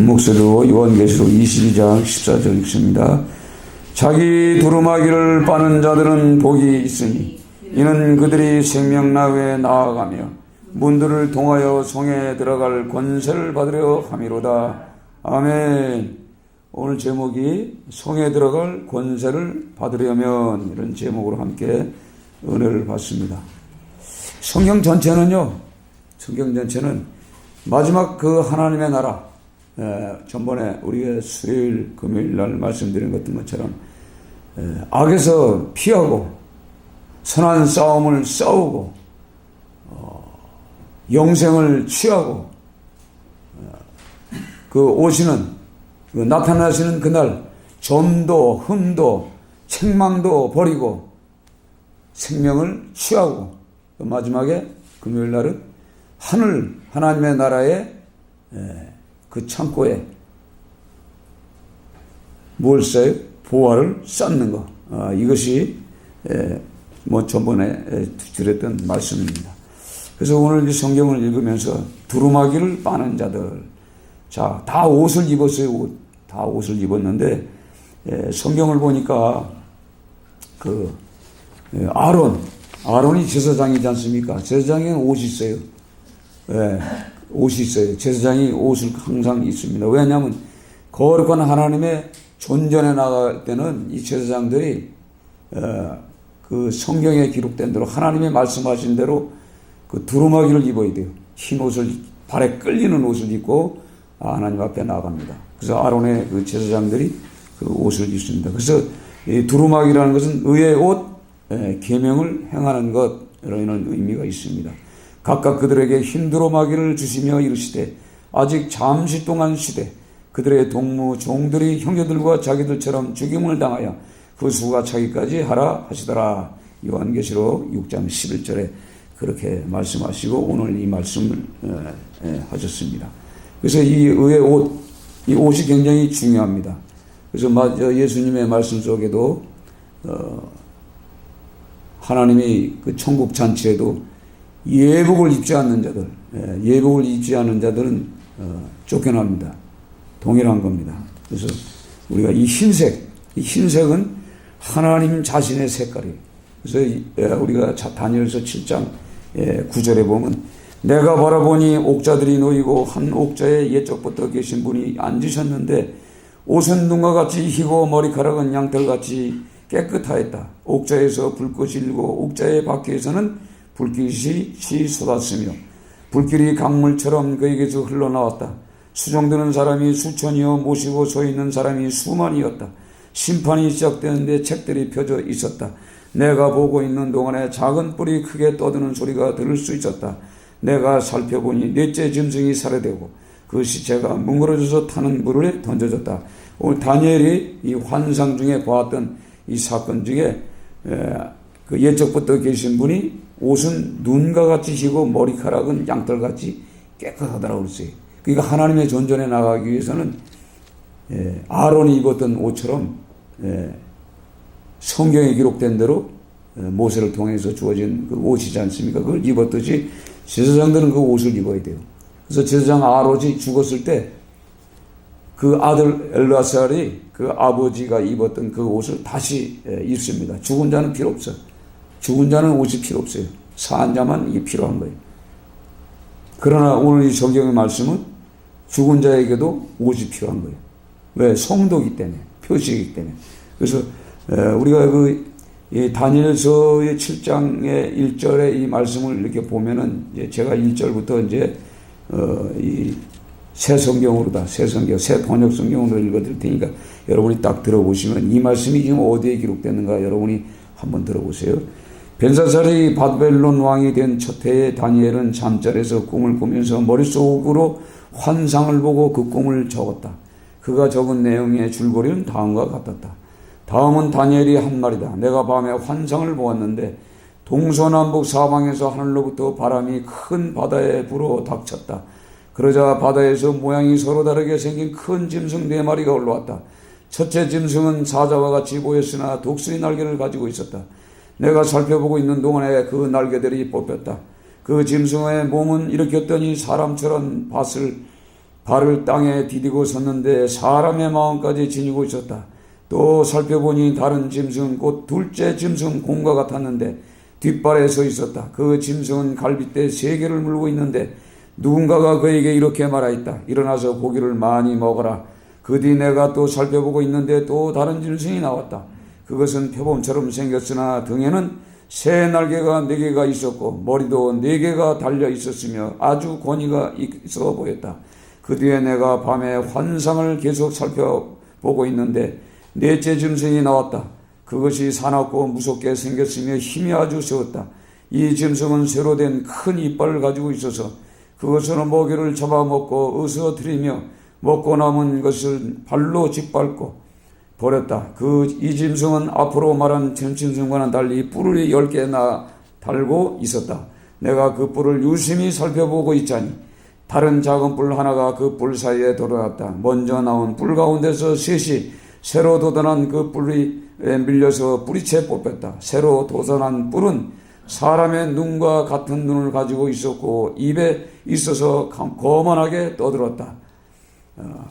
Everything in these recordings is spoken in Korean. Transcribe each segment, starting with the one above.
목소리로 요한계시록 22장 14절 읽습니다. 자기 두루마기를 빠는 자들은 복이 있으니 이는 그들이 생명나무에 나아가며 문들을 통하여 성에 들어갈 권세를 받으려 함이로다. 아멘. 오늘 제목이 성에 들어갈 권세를 받으려면, 이런 제목으로 함께 은혜를 받습니다. 성경 전체는 마지막 그 하나님의 나라, 전번에 우리가 수요일 금요일 날 말씀드린 것처럼 악에서 피하고 선한 싸움을 싸우고 영생을 취하고 나타나시는 그날 점도 흠도 책망도 버리고 생명을 취하고, 마지막에 금요일 날은 하나님의 나라의 그 창고에 뭘 써요? 보화를 쌓는 거. 이것이 전번에 드렸던 말씀입니다. 그래서 오늘 이 성경을 읽으면서 두루마기를 빠는 자들, 자, 다 옷을 입었어요. 다 옷을 입었는데 성경을 보니까 아론이 제사장이지 않습니까? 제사장에는 옷이 있어요. 옷이 있어요. 제사장이 옷을 항상 있습니다. 왜냐하면 거룩한 하나님의 존전에 나갈 때는 이 제사장들이 그 성경에 기록된 대로, 하나님의 말씀하신 대로 그 두루마기를 입어야 돼요. 흰 옷을, 발에 끌리는 옷을 입고 하나님 앞에 나갑니다. 그래서 아론의 그 제사장들이 그 옷을 입습니다. 그래서 이 두루마기라는 것은 의의 옷, 계명을 행하는 것, 이런 의미가 있습니다. 각각 그들에게 흰 두루마기를 주시며 이르시되 아직 잠시 동안 쉬되 그들의 동무 종들이 형제들과 자기들처럼 죽임을 당하여 그 수가 차기까지 하라 하시더라. 요한계시록 6장 11절에 그렇게 말씀하시고 오늘 이 말씀을 하셨습니다. 그래서 이 의의 옷, 이 옷이 굉장히 중요합니다. 그래서 예수님의 말씀 속에도 하나님이 그 천국 잔치에도 예복을 입지 않는 자들은 쫓겨납니다. 동일한 겁니다. 그래서 우리가 이 흰색은 하나님 자신의 색깔이에요. 그래서 우리가 다니엘서 7장 9절에 보면 내가 바라보니 옥자들이 놓이고 한 옥자에 옛적부터 계신 분이 앉으셨는데 옷은 눈과 같이 희고 머리카락은 양털같이 깨끗하였다. 옥자에서 불꽃이 일고 옥자의 밖에서는 불빛이 쏟았으며 불길이 강물처럼 그에게서 흘러나왔다. 수종드는 사람이 수천이요 모시고 서 있는 사람이 수만이었다. 심판이 시작되는데 책들이 펴져 있었다. 내가 보고 있는 동안에 작은 뿔이 크게 떠드는 소리가 들을 수 있었다. 내가 살펴보니 넷째 짐승이 살해되고 그 시체가 뭉그러져서 타는 물에 던져졌다. 오늘 다니엘이 이 환상 중에 보았던 이 사건 중에 그 옛적부터 계신 분이 옷은 눈과 같이 희고 머리카락은 양털같이 깨끗하다라고 그랬어요. 그러니까 하나님의 존전에 나가기 위해서는 아론이 입었던 옷처럼 성경에 기록된 대로 모세를 통해서 주어진 그 옷이지 않습니까? 그걸 입었듯이 제사장들은 그 옷을 입어야 돼요. 그래서 제사장 아론이 죽었을 때 그 아들 엘르아살이 그 아버지가 입었던 그 옷을 다시 입습니다. 죽은 자는 필요 없어요. 죽은 자는 옷이 필요 없어요. 산 자만 이게 필요한 거예요. 그러나 오늘 이 성경의 말씀은 죽은 자에게도 옷이 필요한 거예요. 왜? 성도이기 때문에, 표시이기 때문에. 그래서 우리가 다니엘서의 7장의 1절의 이 말씀을 이렇게 보면은 제가 1절부터 이 새 성경으로다, 새 번역 성경으로 읽어드릴 테니까 여러분이 딱 들어보시면 이 말씀이 지금 어디에 기록됐는가 여러분이 한번 들어보세요. 벨사살이 바벨론 왕이 된 첫 해에 다니엘은 잠자리에서 꿈을 꾸면서 머릿속으로 환상을 보고 그 꿈을 적었다. 그가 적은 내용의 줄거리는 다음과 같았다. 다음은 다니엘이 한 말이다. 내가 밤에 환상을 보았는데 동서남북 사방에서 하늘로부터 바람이 큰 바다에 불어 닥쳤다. 그러자 바다에서 모양이 서로 다르게 생긴 큰 짐승 4마리가 올라왔다. 첫째 짐승은 사자와 같이 보였으나 독수리 날개를 가지고 있었다. 내가 살펴보고 있는 동안에 그 날개들이 뽑혔다. 그 짐승의 몸은 일으켰더니 사람처럼 밭을 발을 땅에 디디고 섰는데 사람의 마음까지 지니고 있었다. 또 살펴보니 다른 짐승은 곧 둘째 짐승 곰과 같았는데 뒷발에 서 있었다. 그 짐승은 갈빗대 3개를 물고 있는데 누군가가 그에게 이렇게 말하였다. 일어나서 고기를 많이 먹어라. 그 뒤 내가 또 살펴보고 있는데 또 다른 짐승이 나왔다. 그것은 표범처럼 생겼으나 등에는 새 날개가 4개가 있었고 머리도 4개가 달려 있었으며 아주 권위가 있어 보였다. 그 뒤에 내가 밤에 환상을 계속 살펴보고 있는데 넷째 짐승이 나왔다. 그것이 사납고 무섭게 생겼으며 힘이 아주 세웠다. 이 짐승은 새로 된 큰 이빨을 가지고 있어서 그것으로 먹이를 잡아먹고 으스러뜨리며 먹고 남은 것을 발로 짓밟고 버렸다. 이 짐승은 앞으로 말한 전 짐승과는 달리 뿔이 10개나 달고 있었다. 내가 그 뿔을 유심히 살펴보고 있자니 다른 작은 뿔 하나가 그 뿔 사이에 들어갔다. 먼저 나온 뿔 가운데서 셋이 새로 돋아난 그 뿔이 밀려서 뿌리채 뽑혔다. 새로 돋아난 뿔은 사람의 눈과 같은 눈을 가지고 있었고 입에 있어서 거만하게 떠들었다.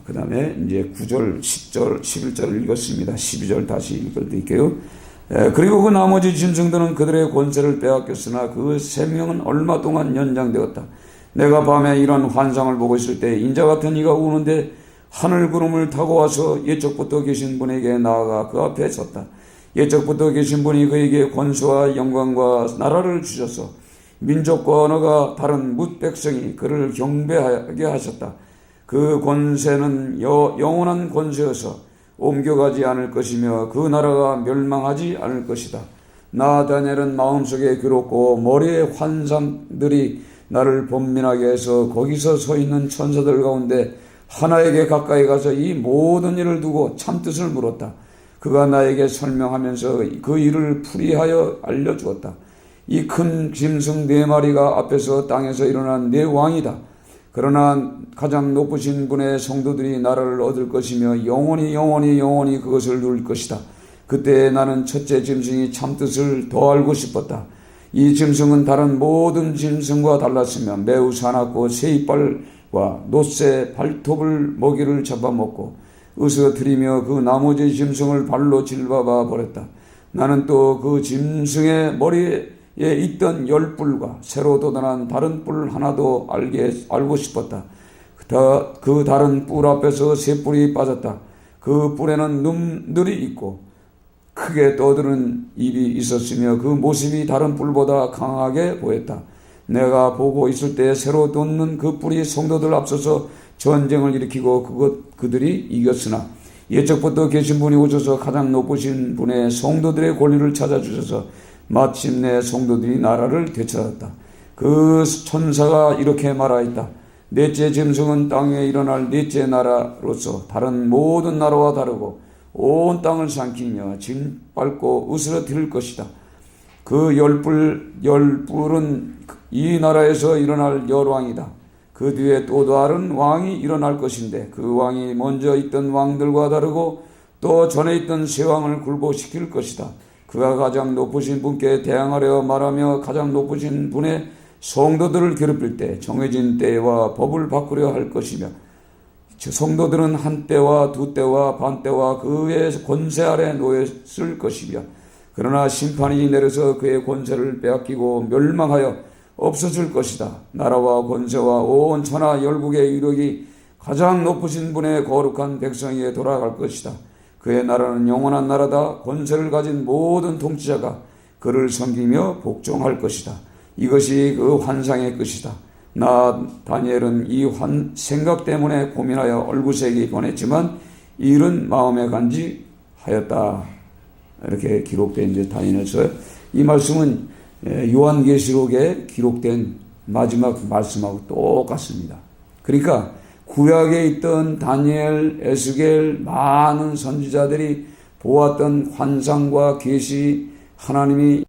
그 다음에 이제 9절, 10절, 11절을 읽었습니다. 12절 다시 읽어드릴게요. 그리고 그 나머지 짐승들은 그들의 권세를 빼앗겼으나 그 생명은 얼마 동안 연장되었다. 내가 밤에 이런 환상을 보고 있을 때 인자 같은 이가 우는데 하늘 구름을 타고 와서 옛적부터 계신 분에게 나아가 그 앞에 섰다. 옛적부터 계신 분이 그에게 권수와 영광과 나라를 주셔서 민족과 언어가 다른 뭇 백성이 그를 경배하게 하셨다. 그 권세는 영원한 권세여서 옮겨가지 않을 것이며 그 나라가 멸망하지 않을 것이다. 나 다니엘은 마음속에 괴롭고 머리에 환상들이 나를 번민하게 해서 거기서 서 있는 천사들 가운데 하나에게 가까이 가서 이 모든 일을 두고 참뜻을 물었다. 그가 나에게 설명하면서 그 일을 풀이하여 알려주었다. 이 큰 짐승 4마리가 앞에서 땅에서 일어난 4왕이다. 그러나 가장 높으신 분의 성도들이 나라를 얻을 것이며 영원히 그것을 누릴 것이다. 그때 나는 첫째 짐승이 참뜻을 더 알고 싶었다. 이 짐승은 다른 모든 짐승과 달랐으며 매우 사납고 새 이빨과 놋새 발톱을 먹이를 잡아먹고 으스러뜨리며 그 나머지 짐승을 발로 질밟아 버렸다. 나는 또 그 짐승의 머리에 있던 10뿔과 새로 돋아난 다른 뿔 하나도 알고 싶었다. 그 다른 뿔 앞에서 3뿔이 빠졌다. 그 뿔에는 눈들이 있고 크게 떠드는 입이 있었으며 그 모습이 다른 뿔보다 강하게 보였다. 내가 보고 있을 때 새로 돋는 그 뿔이 성도들 앞서서 전쟁을 일으키고 그들이 이겼으나 옛적부터 계신 분이 오셔서 가장 높으신 분의 성도들의 권리를 찾아주셔서 마침내 성도들이 나라를 되찾았다. 그 천사가 이렇게 말하였다. 넷째 짐승은 땅에 일어날 넷째 나라로서 다른 모든 나라와 다르고 온 땅을 삼키며 짓밟고 으스러뜨릴 것이다. 그 10뿔은 이 나라에서 일어날 열왕이다. 그 뒤에 또 다른 왕이 일어날 것인데 그 왕이 먼저 있던 왕들과 다르고 또 전에 있던 새 왕을 굴복시킬 것이다. 그가 가장 높으신 분께 대항하려 말하며 가장 높으신 분의 성도들을 괴롭힐 때 정해진 때와 법을 바꾸려 할 것이며 성도들은 한 때와 두 때와 반 때와 그의 권세 아래 놓였을 것이며 그러나 심판이 내려서 그의 권세를 빼앗기고 멸망하여 없어질 것이다. 나라와 권세와 온 천하 열국의 유력이 가장 높으신 분의 거룩한 백성에게 돌아갈 것이다. 그의 나라는 영원한 나라다. 권세를 가진 모든 통치자가 그를 섬기며 복종할 것이다. 이것이 그 환상의 끝이다. 나 다니엘은 이 생각 때문에 고민하여 얼굴색이 변했지만 일은 마음에 간직하였다. 이렇게 기록된 이제 다니엘서. 이 말씀은 요한계시록에 기록된 마지막 말씀하고 똑같습니다. 그러니까 구약에 있던 다니엘, 에스겔 많은 선지자들이 보았던 환상과 계시, 하나님이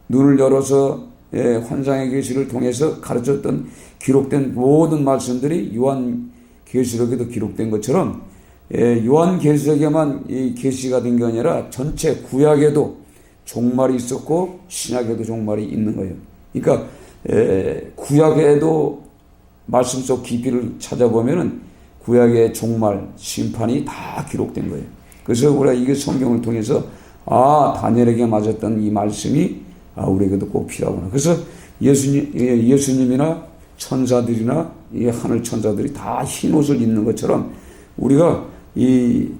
눈을 열어서 환상의 계시를 통해서 가르쳤던 기록된 모든 말씀들이 요한계시록에도 기록된 것처럼 요한계시록에만 이 계시가 된 게 아니라 전체 구약에도 종말이 있었고 신약에도 종말이 있는 거예요. 그러니까 구약에도 말씀 속 깊이를 찾아보면은 구약의 종말 심판이 다 기록된 거예요. 그래서 우리가 이게 성경을 통해서 다니엘에게 맞았던 이 말씀이 우리에게도 꼭 필요하구나. 그래서 예수님이나 천사들이나 이 하늘 천사들이 다 흰 옷을 입는 것처럼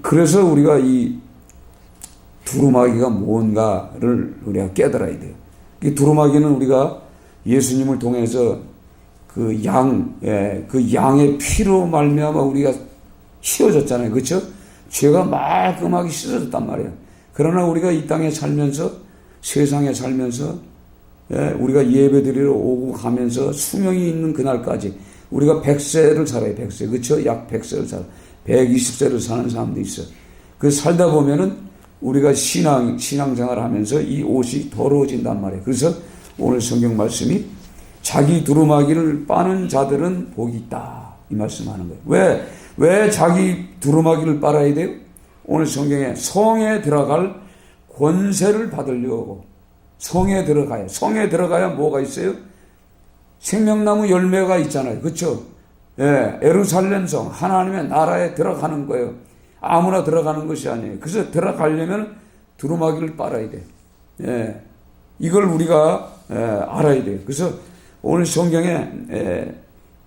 그래서 우리가 이 두루마기가 뭔가를 우리가 깨달아야 돼요. 이 두루마기는 우리가 예수님을 통해서 그 양의 피로 말미암아 우리가 씌워졌잖아요. 그렇죠? 죄가 말끔하게 씻어졌단 말이에요. 그러나 우리가 이 땅에 살면서, 세상에 살면서 우리가 예배드리러 오고 가면서 수명이 있는 그날까지 우리가 100세를 살아요. 100세. 그렇죠? 약 100세를 살아. 120세를 사는 사람도 있어요. 그 살다 보면은 우리가 신앙생활을 하면서 이 옷이 더러워진단 말이에요. 그래서 오늘 성경 말씀이 자기 두루마기를 빠는 자들은 복이 있다. 이 말씀하는 거예요. 왜 자기 두루마기를 빨아야 돼요? 오늘 성경에 성에 들어갈 권세를 받으려고 성에 들어가요. 성에 들어가야 뭐가 있어요? 생명나무 열매가 있잖아요. 그렇죠? 예루살렘 성 하나님의 나라에 들어가는 거예요. 아무나 들어가는 것이 아니에요. 그래서 들어가려면 두루마기를 빨아야 돼요. 이걸 우리가 알아야 돼요. 그래서 오늘 성경에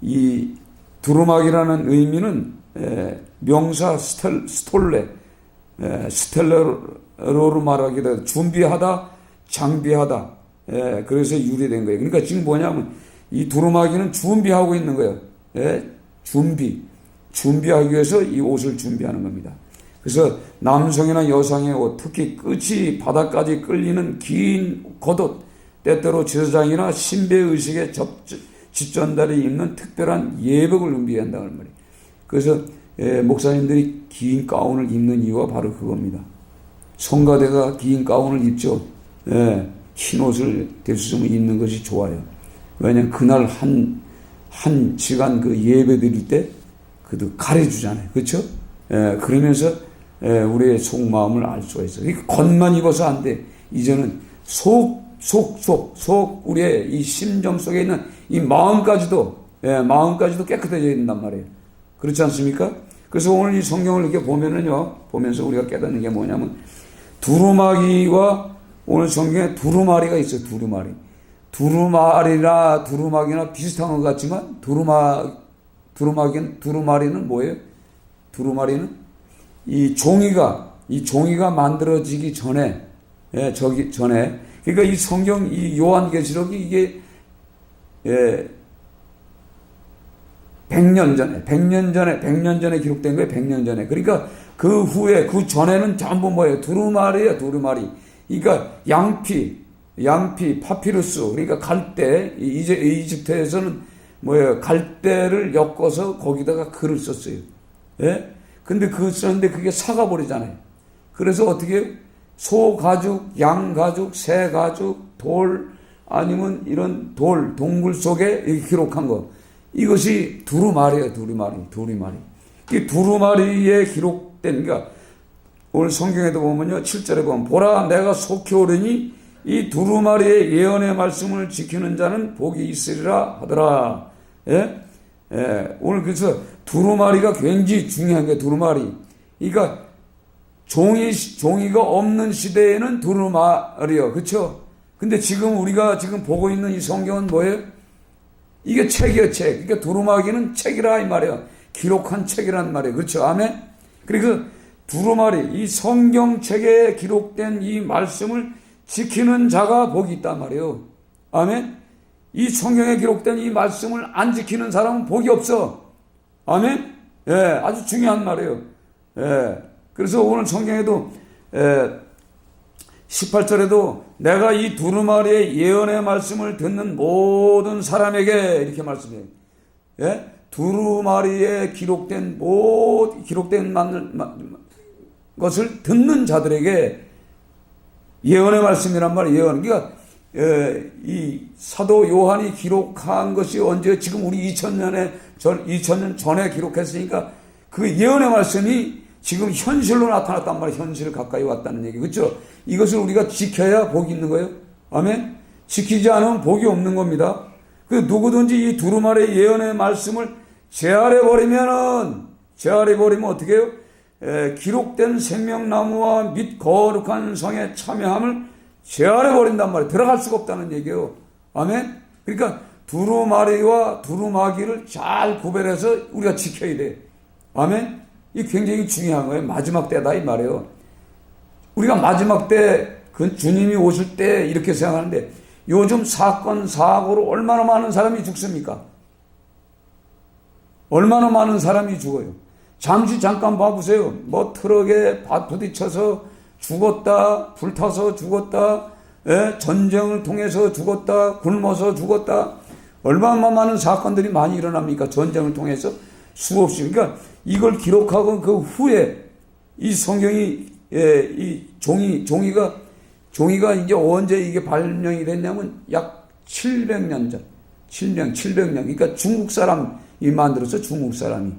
이 두루마기라는 의미는 명사 스텔레로로 말하기도 준비하다, 장비하다. 그래서 유래된 거예요. 그러니까 지금 뭐냐면 이 두루마기는 준비하고 있는 거예요. 준비하기 위해서 이 옷을 준비하는 겁니다. 그래서 남성이나 여성의 옷, 특히 끝이 바닥까지 끌리는 긴 겉옷, 때때로 제사장이나 신배의식의 집전달이 입는 특별한 예복을 의미한다는 말이에요. 그래서 목사님들이 긴 가운을 입는 이유가 바로 그겁니다. 성가대가 긴 가운을 입죠. 흰 옷을 대수점을 입는 것이 좋아요. 왜냐하면 그날 한 시간 그 예배 드릴 때 그도 가려주잖아요. 그렇죠? 그러면서 우리의 속마음을 알 수가 있어요. 겉만 입어서 안 돼. 이제는 속 우리의 이 심정 속에 있는 이 마음까지도 깨끗해져야 된단 말이에요. 그렇지 않습니까? 그래서 오늘 이 성경을 이렇게 보면서 우리가 깨닫는 게 뭐냐면 두루마기와 오늘 성경에 두루마리가 있어요. 두루마기나 비슷한 것 같지만 두루마리는 뭐예요? 두루마리는 이 종이가 만들어지기 전에 그러니까 이 성경 이 요한계시록이 이게 100년 전에 기록된 거예요. 100년 전에. 그러니까 그 후에 그 전에는 전부 뭐예요? 두루마리. 그러니까 양피, 파피루스. 그러니까 갈대. 이집트에서는 뭐예요? 갈대를 엮어서 거기다가 글을 썼어요. 근데 썼는데 그게 사가버리잖아요. 그래서 어떻게 소 가죽, 양 가죽, 새 가죽, 돌, 아니면 이런 동굴 속에 이렇게 기록한 거. 이것이 두루마리예요. 두루마리. 이 두루마리에 기록된, 그러니까 오늘 성경에도 보면요. 7절에 보면 보라 내가 속히 오르니 이 두루마리의 예언의 말씀을 지키는 자는 복이 있으리라 하더라. 오늘 그래서 두루마리가 굉장히 중요한 게 두루마리. 그러니까 종이가 없는 시대에는 두루마리요. 그렇죠? 근데 지금 우리가 보고 있는 이 성경은 뭐예요? 이게 책이에요, 책. 그러니까 두루마기는 책이라 이 말이에요. 기록한 책이란 말이에요. 그렇죠? 아멘? 그리고 두루마리, 이 성경책에 기록된 이 말씀을 지키는 자가 복이 있단 말이에요. 아멘? 이 성경에 기록된 이 말씀을 안 지키는 사람은 복이 없어. 아멘? 아주 중요한 말이에요. 그래서 오늘 성경에도 18절에도 내가 이 두루마리의 예언의 말씀을 듣는 모든 사람에게 이렇게 말씀해요. 두루마리에 기록된 것을 듣는 자들에게 예언의 말씀이란 말이에요. 예언. 그러니까 이 사도 요한이 기록한 것이 언제 지금 우리 2000년 전에 기록했으니까 그 예언의 말씀이 지금 현실로 나타났단 말이에요. 현실 가까이 왔다는 얘기. 그렇죠? 이것을 우리가 지켜야 복이 있는 거예요. 아멘? 지키지 않으면 복이 없는 겁니다. 그 누구든지 이 두루마리 예언의 말씀을 제할해버리면 어떻게 해요? 기록된 생명나무와 및 거룩한 성에 참여함을 제할해버린단 말이에요. 들어갈 수가 없다는 얘기예요. 아멘? 그러니까 두루마리와 두루마기를 잘 구별해서 우리가 지켜야 돼. 아멘? 이 굉장히 중요한 거예요. 마지막 때다 이 말이에요. 우리가 마지막 때, 그 주님이 오실 때 이렇게 생각하는데 요즘 사건, 사고로 얼마나 많은 사람이 죽습니까? 얼마나 많은 사람이 죽어요. 잠깐 봐보세요. 뭐 트럭에 부딪혀서 죽었다, 불타서 죽었다, 전쟁을 통해서 죽었다, 굶어서 죽었다. 얼마나 많은 사건들이 많이 일어납니까? 전쟁을 통해서 수없이. 그러니까 이걸 기록하고 그 후에 이 성경이, 이 종이가 이제 언제 이게 발명이 됐냐면 약 700년 전. 700년. 그러니까 중국 사람이 만들었어, 중국 사람이.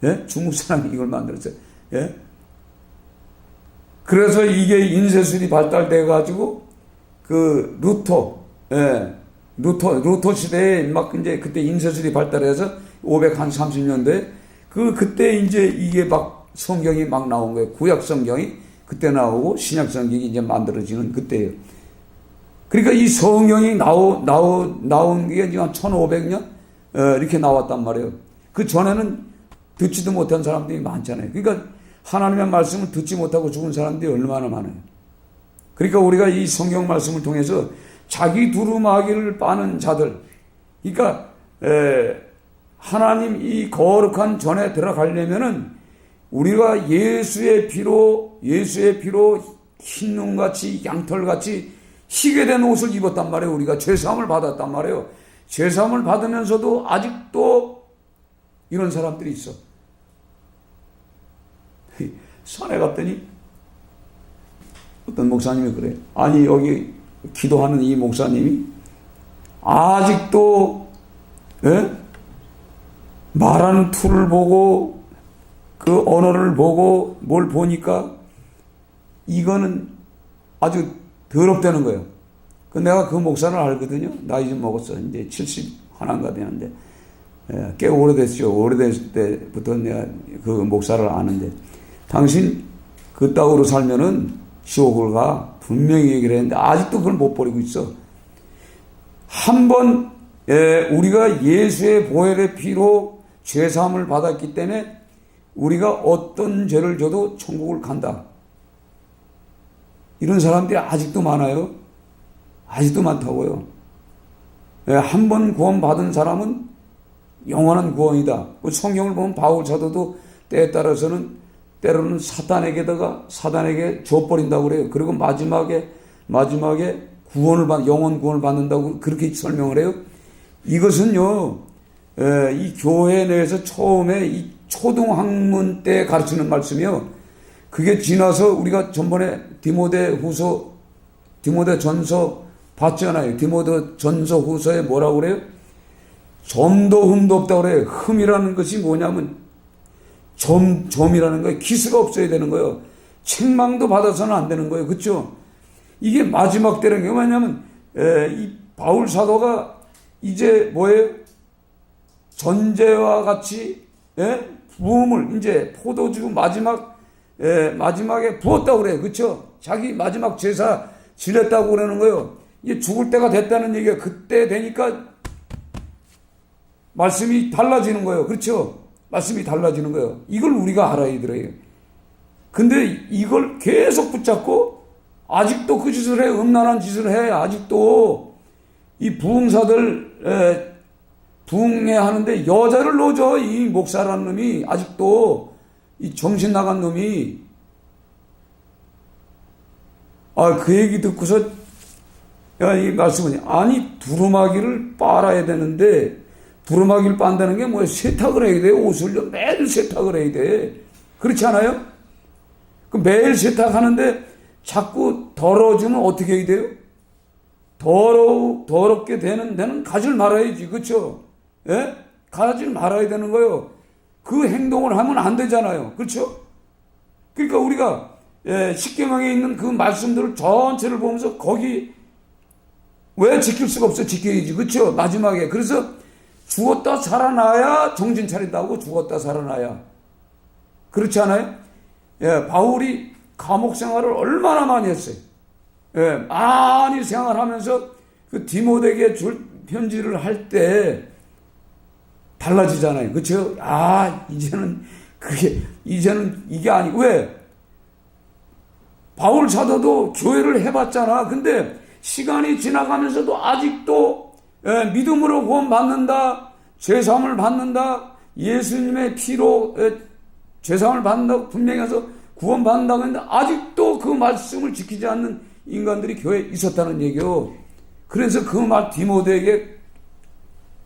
예? 중국 사람이 이걸 만들었어요. 예? 그래서 이게 인쇄술이 발달돼가지고, 그, 루터 시대에 막 이제 그때 인쇄술이 발달해서 530년대, 그때 이제 이게 막 성경이 막 나온 거예요. 구약 성경이 그때 나오고 신약 성경이 이제 만들어지는 그때예요. 그러니까 이 성경이 나온 게 지금 한 1500년? 이렇게 나왔단 말이에요. 그 전에는 듣지도 못한 사람들이 많잖아요. 그러니까 하나님의 말씀을 듣지 못하고 죽은 사람들이 얼마나 많아요. 그러니까 우리가 이 성경 말씀을 통해서 자기 두루마기를 빠는 자들, 그러니까 하나님 이 거룩한 전에 들어가려면은 우리가 예수의 피로 흰눈같이 양털같이 희게 된 옷을 입었단 말이에요. 우리가 죄사함을 받았단 말이에요. 죄사함을 받으면서도 아직도 이런 사람들이 있어. 산에 갔더니 어떤 목사님이 그래. 아니 여기 기도하는 이 목사님이 아직도 말하는 툴을 보고 그 언어를 보고 뭘 보니까 이거는 아주 더럽다는 거예요. 내가 그 목사를 알거든요. 나이 좀 먹었어. 이제 71인가 되는데 꽤 오래됐죠. 오래됐을 때부터 내가 그 목사를 아는데 당신 그 땅으로 살면은 지옥을 가. 분명히 얘기를 했는데 아직도 그걸 못 버리고 있어. 한번 우리가 예수의 보혈의 피로 죄사함을 받았기 때문에 우리가 어떤 죄를 져도 천국을 간다. 이런 사람들이 아직도 많아요. 아직도 많다고요. 한 번 구원받은 사람은 영원한 구원이다. 성경을 보면 바울 사도도 때에 따라서는 때로는 사단에게 줘버린다고 그래요. 그리고 마지막에 영원 구원을 받는다고 그렇게 설명을 해요. 이것은요, 이 교회 내에서 처음에 이 초등학문 때 가르치는 말씀이요. 그게 지나서 우리가 전번에 디모데전서 봤잖아요. 디모데전서 후서에 뭐라고 그래요? 점도 흠도 없다고 그래요. 흠이라는 것이 뭐냐면 점이라는 거예요. 기스가 없어야 되는 거예요. 책망도 받아서는 안 되는 거예요. 그렇죠? 이게 마지막 때라는 게 뭐냐면 이 바울 사도가 이제 뭐예요? 전제와 같이 부음을 이제 포도주 마지막에 부었다고 그래요. 그렇죠? 자기 마지막 제사 지냈다고 그러는 거예요. 이제 죽을 때가 됐다는 얘기가 그때 되니까 말씀이 달라지는 거예요. 그렇죠? 말씀이 달라지는 거예요. 이걸 우리가 알아야 돼요. 근데 이걸 계속 붙잡고 아직도 그 짓을 해. 음란한 짓을 해. 아직도 이 부흥사들 부흥회 하는데 여자를 넣어줘. 이 목사라는 놈이 아직도 이 정신 나간 놈이 그 얘기 듣고서 이 말씀은 아니 두루마기를 빨아야 되는데 두루마기를 빤다는 게 뭐예요? 세탁을 해야 돼요. 옷을 매일 세탁을 해야 돼. 그렇지 않아요? 그 매일 세탁하는데 자꾸 더러워지면 어떻게 해야 돼요? 더럽게 되는 데는 가지를 말아야지. 그렇죠? 예? 가지를 말아야 되는 거예요. 그 행동을 하면 안 되잖아요. 그렇죠? 그러니까 우리가 십계명에 있는 그 말씀들을 전체를 보면서 거기 왜 지킬 수가 없어? 지켜야지. 그렇죠? 마지막에. 그래서 죽었다 살아나야 정신 차린다고. 죽었다 살아나야. 그렇지 않아요? 예, 바울이 감옥 생활을 얼마나 많이 했어요. 예, 많이 생활하면서 그 디모데에게 줄 편지를 할 때 달라지잖아요. 그렇죠? 이제는 이게 아니고. 왜? 바울 사도도 교회를 해봤잖아. 근데 시간이 지나가면서도 아직도 믿음으로 구원받는다, 죄사함을 받는다, 예수님의 피로 죄사함을 받는다고 분명히 해서 구원받는다고 했는데 아직도 그 말씀을 지키지 않는 인간들이 교회에 있었다는 얘기요. 그래서 그 말 디모데에게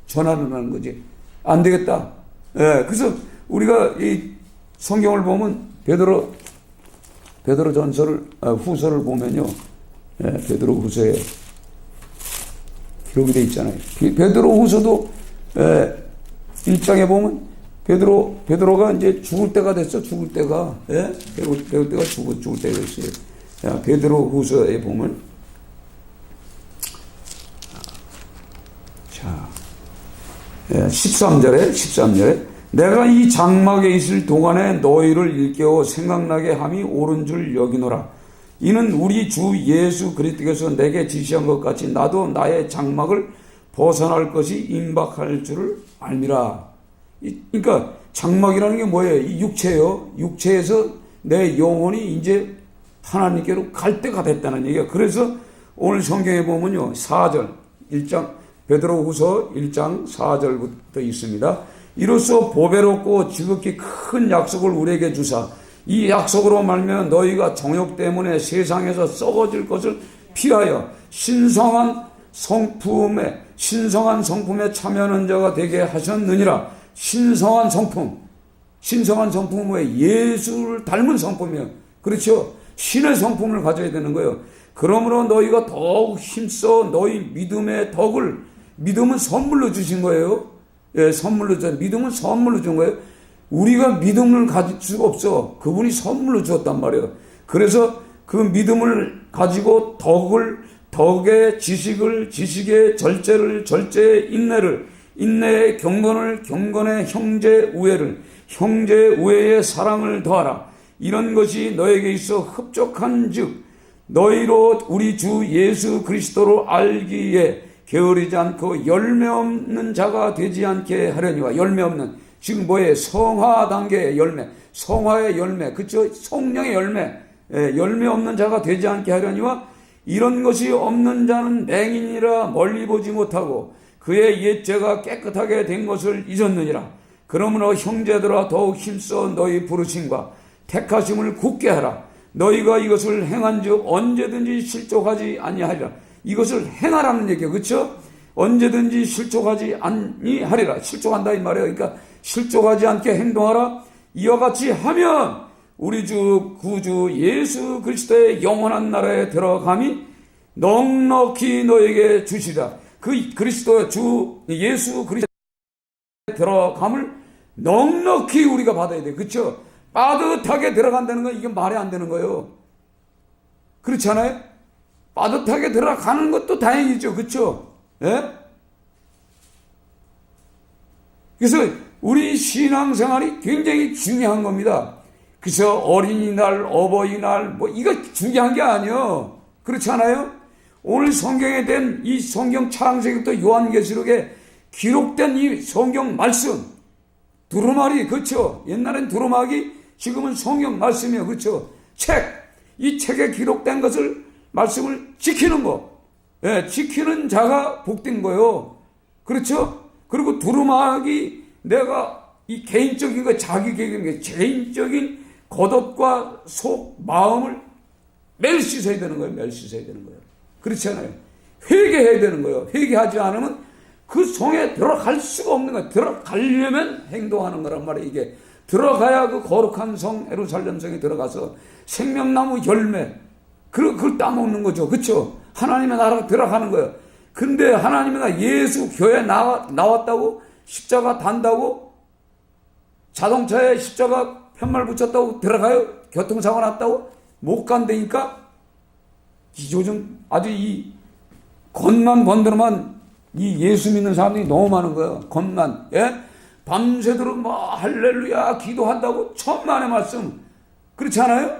전하는 거지. 안 되겠다. 그래서 우리가 이 성경을 보면 베드로 전서를 후서를 보면요, 베드로 후서에 기록이 되어 있잖아요. 베드로 후서도 1장에 보면 베드로가 이제 죽을 때가 됐어. 죽을 때가 죽을 때가 됐어요. 베드로 후서에 보면 자 13절에 내가 이 장막에 있을 동안에 너희를 일깨워 생각나게 함이 옳은 줄 여기노라. 이는 우리 주 예수 그리스도께서 내게 지시한 것 같이 나도 나의 장막을 벗어날 것이 임박할 줄을 알미라. 그러니까 장막이라는 게 뭐예요? 이 육체요. 육체에서 내 영혼이 이제 하나님께로 갈 때가 됐다는 얘기예요. 그래서 오늘 성경에 보면요, 4절 1장 베드로후서 1장 4절부터 있습니다. 이로써 보배롭고 지극히 큰 약속을 우리에게 주사 이 약속으로 말미암아 너희가 정욕 때문에 세상에서 썩어질 것을 피하여 신성한 성품에 참여하는 자가 되게 하셨느니라. 신성한 성품은 왜? 예수를 닮은 성품이에요. 그렇죠? 신의 성품을 가져야 되는 거예요. 그러므로 너희가 더욱 힘써 너희 믿음은 선물로 주신 거예요. 믿음은 선물로 준 거예요. 우리가 믿음을 가질 수가 없어. 그분이 선물로 주었단 말이에요. 그래서 그 믿음을 가지고 덕의 지식을, 지식의 절제를, 절제의 인내의 경건의 형제 우애의 사랑을 더하라. 이런 것이 너에게 있어 흡족한 즉 너희로 우리 주 예수 그리스도로 알기에 게으르지 않고 열매 없는 자가 되지 않게 하려니와. 열매 없는, 지금 뭐예요? 성화 단계의 열매, 성화의 열매, 그쵸? 성령의 열매, 열매 없는 자가 되지 않게 하려니와. 이런 것이 없는 자는 맹인이라 멀리 보지 못하고 그의 옛죄가 깨끗하게 된 것을 잊었느니라. 그러므로 형제들아 더욱 힘써 너희 부르심과 택하심을 굳게 하라. 너희가 이것을 행한즉 언제든지 실족하지 아니하리라. 이것을 행하라는 얘기예요. 그렇죠? 언제든지 실족하지 아니하리라. 실족한다 이 말이에요. 그러니까 실족하지 않게 행동하라. 이와 같이 하면 우리 주 구주 예수 그리스도의 영원한 나라에 들어감이 넉넉히 너에게 주시라. 그 그리스도의 주 예수 그리스도에 들어감을 넉넉히 우리가 받아야 돼요. 그렇죠? 빠듯하게 들어간다는 건 이게 말이 안 되는 거예요. 그렇지 않아요? 빠듯하게 들어가는 것도 다행이죠. 그렇죠? 예? 그래서 우리 신앙생활이 굉장히 중요한 겁니다. 그래서 어린이날, 어버이날 이거 중요한 게 아니에요. 그렇지 않아요? 오늘 성경에 된 이 성경 창세기부터 요한계시록에 기록된 이 성경 말씀, 두루마리, 그렇죠? 옛날엔 두루마기, 지금은 성경 말씀이에요. 그렇죠? 이 책에 기록된 것을 말씀을 지키는 거, 지키는 자가 복된 거예요. 그렇죠? 그리고 두루마기, 내가 이 개인적인 거, 자기 개인적인 겉옷과 속 마음을 매일 씻어야 되는 거예요. 매일 씻어야 되는 거예요. 그렇지 않아요? 회개해야 되는 거예요. 회개하지 않으면 그 성에 들어갈 수가 없는 거예요. 들어가려면 행동하는 거란 말이에요. 이게 들어가야 그 거룩한 성 예루살렘 성에 들어가서 생명나무 열매, 그걸 따먹는 거죠. 그렇죠? 하나님의 나라가 들어가는 거예요. 근데 하나님의 나라, 예수 교회에 나왔다고 십자가 단다고 자동차에 십자가 편말 붙였다고 들어가요? 교통사고 났다고? 못 간다니까? 요즘 아주 겉만 번들어만 이 예수 믿는 사람들이 너무 많은 거예요. 겉만. 예? 밤새도록 뭐 할렐루야 기도한다고 천만의 말씀. 그렇지 않아요?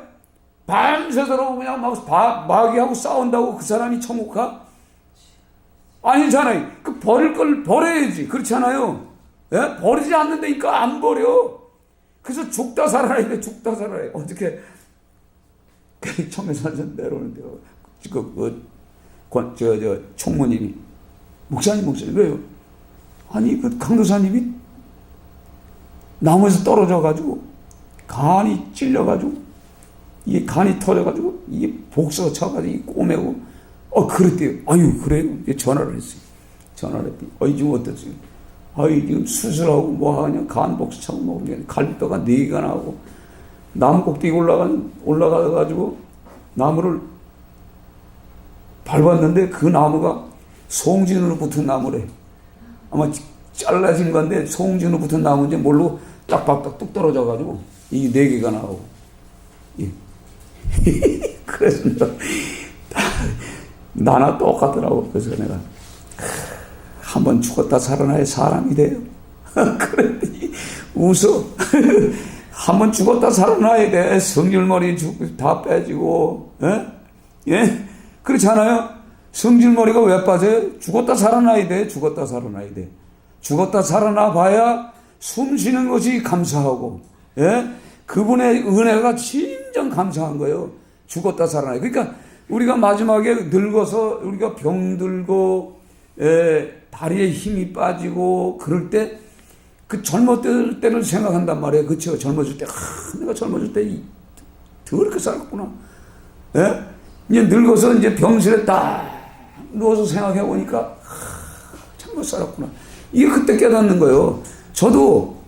밤새도록 그냥 막 마귀하고 싸운다고 그 사람이 천국 가? 아니잖아요. 그 버릴 걸 버려야지. 그렇지 않아요? 예? 버리지 않는다니까 안 버려. 그래서 죽다 살아야 돼. 죽다 살아야 돼. 어떻게 청해산에서 내려오는데요. 총무님이 목사님 왜요? 아니 그 강도사님이 나무에서 떨어져 가지고 간이 찔려 가지고 이게 간이 터져 가지고 이게 복수가 쳐가지고 꼬매고 그랬대요. 아유 그래요? 전화를 했어요. 전화를 했더니 지금 어땠어요? 지금 수술하고 뭐 하냐 간 복수 차고 뭐 갈비뼈가 4개가 나고 나무 꼭대기 올라가 가지고 나무를 밟았는데 그 나무가 송진으로 붙은 나무래. 아마 잘라진 건데 송진으로 붙은 나무인지 뭘로 딱박딱 뚝 떨어져 가지고 이게 4개가 나오고. 예. 그래서 나나 똑같더라고. 그래서 내가 한번 죽었다 살아나야 사람이 돼요. 그랬더니 웃어. 한번 죽었다 살아나야 돼. 성질머리 다 빼지고. 예? 그렇지 않아요? 성질머리가 왜 빠져요? 죽었다 살아나야 돼. 죽었다 살아나야 돼. 죽었다 살아나 봐야 숨 쉬는 것이 감사하고, 예? 그분의 은혜가 진정 감사한 거예요. 죽었다 살아나요. 그러니까 우리가 마지막에 늙어서 우리가 병들고, 다리에 힘이 빠지고, 그럴 때, 그 젊었을 때를 생각한단 말이에요. 그쵸? 젊었을 때, 내가 젊었을 때 더럽게 살았구나. 예? 이제 늙어서 이제 병실에 딱 누워서 생각해 보니까, 참 못 살았구나. 이게 그때 깨닫는 거예요. 저도